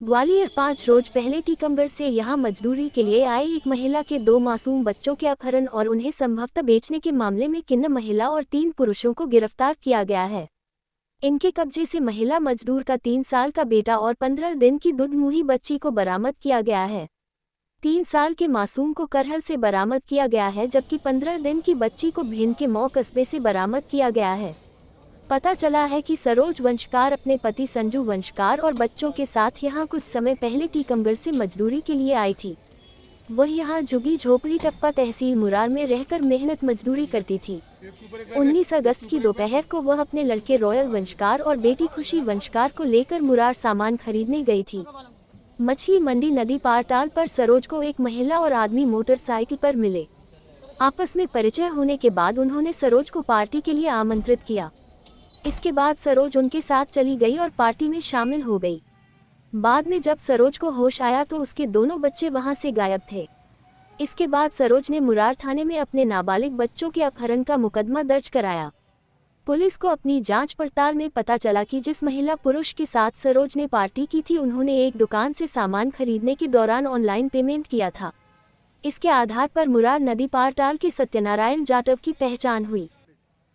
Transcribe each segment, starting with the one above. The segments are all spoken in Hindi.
ग्वालियर 5 रोज पहले टीकमगढ़ से यहां मजदूरी के लिए आए एक महिला के 2 मासूम बच्चों के अपहरण और उन्हें संभवतः बेचने के मामले में किन्न महिला और 3 पुरुषों को गिरफ्तार किया गया है। इनके कब्जे से महिला मजदूर का 3 साल का बेटा और 15 दिन की दुधमुही बच्ची को बरामद किया गया है। 3 साल के मासूम को करहल से बरामद किया गया है, जबकि 15 दिन की बच्ची को भिंड के मऊ कस्बे से बरामद किया गया है। पता चला है कि सरोज वंशकार अपने पति संजू वंशकार और बच्चों के साथ यहां कुछ समय पहले टीकमगढ़ से मजदूरी के लिए आई थी। वह यहां झुग्गी झोपड़ी टप्पा तहसील मुरार में रहकर मेहनत मजदूरी करती थी। 19 अगस्त की दोपहर को वह अपने लड़के रॉयल वंशकार और बेटी खुशी वंशकार को लेकर मुरार सामान खरीदने गई थी। मछली मंडी नदी पार टाल पर सरोज को एक महिला और आदमी मोटरसाइकिल पर मिले। आपस में परिचय होने के बाद उन्होंने सरोज को पार्टी के लिए आमंत्रित किया। इसके बाद सरोज उनके साथ चली गई और पार्टी में शामिल हो गई। बाद में जब सरोज को होश आया तो उसके दोनों बच्चे वहां से गायब थे। इसके बाद सरोज ने मुरार थाने में अपने नाबालिग बच्चों के अपहरण का मुकदमा दर्ज कराया। पुलिस को अपनी जांच पड़ताल में पता चला कि जिस महिला पुरुष के साथ सरोज ने पार्टी की थी, उन्होंने एक दुकान से सामान खरीदने के दौरान ऑनलाइन पेमेंट किया था। इसके आधार पर मुरार नदी पार टाल के सत्यनारायण जाटव की पहचान हुई।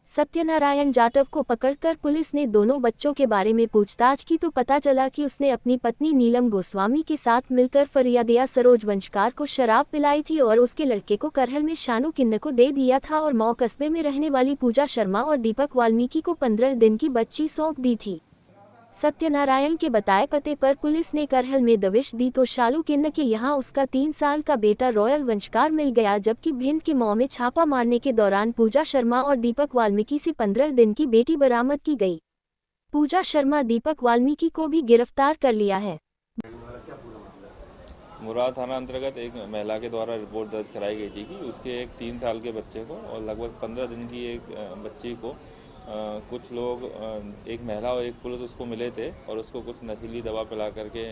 सत्यनारायण जाटव को पकड़कर पुलिस ने दोनों बच्चों के बारे में पूछताछ की तो पता चला कि उसने अपनी पत्नी नीलम गोस्वामी के साथ मिलकर फरियादिया सरोज वंशकार को शराब पिलाई थी और उसके लड़के को करहल में शानू किन्न को दे दिया था और मऊ कस्बे में रहने वाली पूजा शर्मा और दीपक वाल्मीकि को 15 दिन की बच्ची सौंप दी थी। सत्यनारायण के बताए पते पर पुलिस ने करहल में दबिश दी तो शालू किन्न के यहाँ उसका 3 साल का बेटा रॉयल वंशकार मिल गया, जबकि भिंड के मऊ में छापा मारने के दौरान पूजा शर्मा और दीपक वाल्मीकि से 15 दिन की बेटी बरामद की गई। पूजा शर्मा दीपक वाल्मीकि को भी गिरफ्तार कर लिया है। मुरार थाना अंतर्गत एक महिला के द्वारा रिपोर्ट दर्ज कराई गई थी कि उसके एक 3 साल के बच्चे को और लगभग 15 दिन की एक बच्ची को कुछ लोग, एक महिला और एक पुरुष उसको मिले थे और उसको कुछ नशीली दवा पिला करके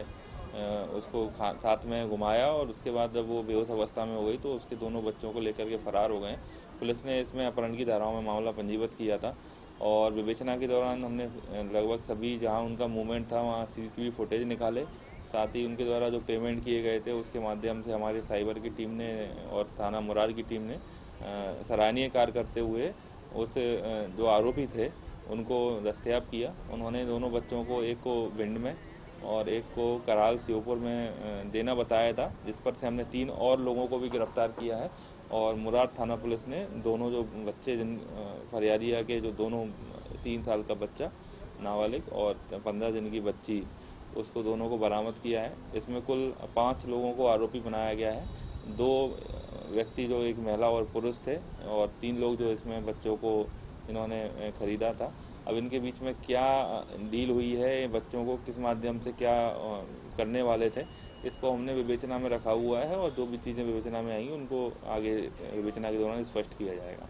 उसको साथ में घुमाया और उसके बाद जब वो बेहोश अवस्था में हो गई तो उसके दोनों बच्चों को लेकर के फरार हो गए। पुलिस ने इसमें अपहरण की धाराओं में मामला पंजीबद्ध किया था और विवेचना के दौरान हमने लगभग सभी जहां उनका मूवमेंट था वहां सीसीटीवी फुटेज निकाले। साथ ही उनके द्वारा जो पेमेंट किए गए थे उसके माध्यम से हमारे साइबर की टीम ने और थाना मुरार की टीम ने सराहनीय कार्य करते हुए उस जो आरोपी थे उनको दस्तयाब किया। उन्होंने दोनों बच्चों को, एक को भिंड में और एक को कराल श्योपुर में देना बताया था, जिस पर से हमने 3 और लोगों को भी गिरफ्तार किया है। और मुरार थाना पुलिस ने दोनों जो बच्चे, जिन फरियादिया के जो दोनों 3 साल का बच्चा नाबालिग और 15 दिन की बच्ची, उसको दोनों को बरामद किया है। इसमें कुल 5 लोगों को आरोपी बनाया गया है। 2 व्यक्ति जो एक महिला और पुरुष थे और 3 लोग जो इसमें बच्चों को इन्होंने खरीदा था। अब इनके बीच में क्या डील हुई है, बच्चों को किस माध्यम से क्या करने वाले थे, इसको हमने विवेचना में रखा हुआ है और जो भी चीज़ें विवेचना में आएंगी उनको आगे विवेचना के दौरान स्पष्ट किया जाएगा।